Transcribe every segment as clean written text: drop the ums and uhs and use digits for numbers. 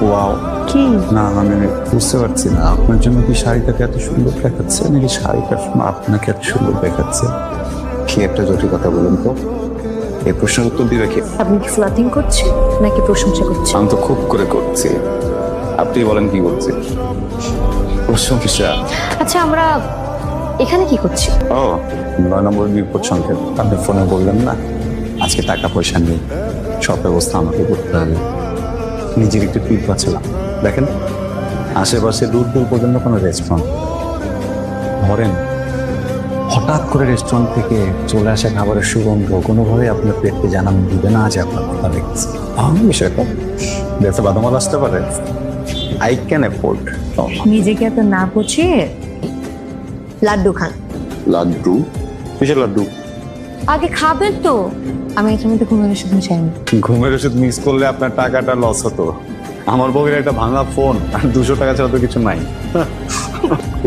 Wow কি না মানে বুঝতে পারছি না আপনার জন্য কি শাড়িটাকে এত সুন্দর দেখাচ্ছে নাকি শাড়িটা আপনাকে এত সুন্দর দেখাচ্ছে? কি একটা জটিল কথা বলুন তো, এই প্রশ্নের উত্তর দিবে কি? আপনি কি ফ্লার্টিং করছেন নাকি প্রশংসা করছেন? আমি তো খুব করে করছি, আপনি বলেন কি করছি? প্রশংসা। আচ্ছা আমরা এখানে কি করছি? ও 9 নম্বর বিপদ সংকেত। আপনি ফোনে বললেন না আজকে টাকা পয়সা নেই, সব ব্যবস্থা আমাকে করতে হবে। নিজের একটু ট্রিট পাচ্ছিলাম। দেখেন আশেপাশে দূর দূর পর্যন্ত কোনো রেস্টুরেন্ট ধরেন, হঠাৎ করে রেস্টুরেন্ট থেকে চলে আসা খাবারের সুগন্ধ কোনোভাবে আপনার পেটকে জানান দিবে না যে আপনার কথা লেগেছে। আমি বিষয়টা দেখতে বাদামাল আসতে পারে, আই ক্যান অ্যাফোর্ড। নিজেকে এত না পচিয়ে লাড্ডু খান। লাড্ডু? কিসের লাড্ডু? আগে খাবেন তো। আমি এটার মধ্যে ঘুমের ওষুধ মিশাইনি। ঘুমের ওষুধ মিস করলে আপনার টাকাটা লস হতো। আমার বউয়ের একটা ভাঙা ফোন আর 200 টাকা ছাড়া তো কিছু নাই।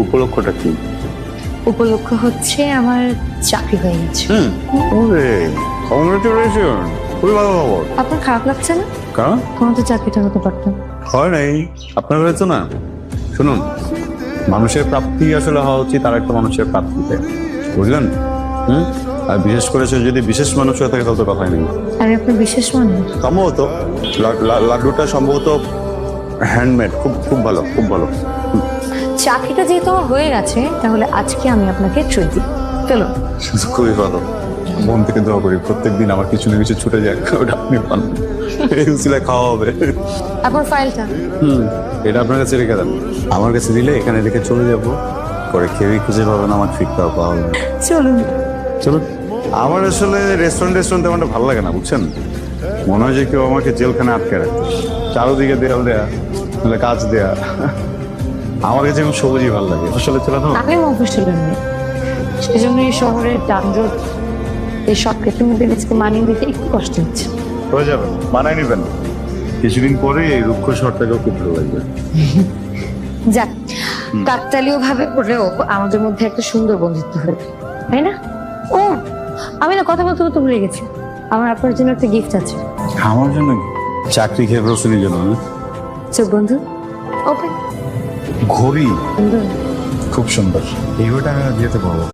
উপলক্ষটা কি? উপলক্ষ হচ্ছে আমার চাকরি হয়ে গেছে। ওরে কংগ্রেচুলেশন, খুবই ভালো খবর। আপনার খারাপ লাগছে না? কারণ তোমার তো চাকরিটা হতে পারতাম। হয় নাই, আপনার হয়েছে না। শুনুন, মানুষের প্রাপ্তি আসলে হওয়া উচিত আর একটা মানুষের প্রাপ্তিতে, বুঝলেন? আর বিশেষ করে সে যদি বিশেষ মানুষ হয়ে থাকে তাহলে তো কথাই নেই। আমি আপনার বিশেষ মানুষ। সম্ভবত লাড্ডুটা সম্ভবত হ্যান্ডমেড, খুব খুব ভালো, খুব ভালো। চাকরিটা যেহেতু আমার হয়ে গেছে তাহলে আজকে আমি আপনাকে ট্রিট দিই। চলো। খুবই ভালো, মন থেকে দোয়া করি প্রত্যেকদিন আমার কিছু না কিছু ছুটে যায়, ওটা আপনি পান। এই উচিলায় খাওয়া হবে। আপনার ফাইলটা এটা আপনার কাছে রেখে দেন, আমার কাছে দিলে এখানে রেখে চলে যাবো, পরে কেউই খুঁজে পাবে না আমার ফিডটাও পাওয়া হবে। চলুন। চলুন। আমার আসলে রেস্টুরেন্ট তেমনটা ভালো লাগে না, বুঝছেন? মনে হয় যে কেউ আমাকে জেলখানে আটকে রাখে, চারোদিকে দেয়াল দেয়া, নাহলে কাজ দেয়া। আমার কাছে এখন সবুজই ভালো লাগে, আসলে ছিল না। আমি মফস্বল নেই, সেই জন্য এই শহরের যানজট এই সব ক্ষেত্রের মধ্যে নিজেকে মানিয়ে দিতে একটু কষ্ট হচ্ছে। হয়ে যাবে, বানাই নিবেন। কিছুদিন পরে এই রুক্ষ শহরটাকেও খুব ভালো লাগবে। যাক, কাকতালীয় ভাবে পড়লেও আমাদের মধ্যে একটা সুন্দর বন্ধুত্ব হলো, তাই না? ও আমি না কথা বলতে বলতে ভুলে গেছি, আমার আপনার জন্য একটা গিফট আছে। আমার জন্য কি? চাকরি খেয়ে প্রশ্নের জন্য না? চোখ বন্ধু, ওপেন। ঘড়ি সুন্দর। খুব সুন্দর, এই ঘড়িটা আমি যেতে পারবো।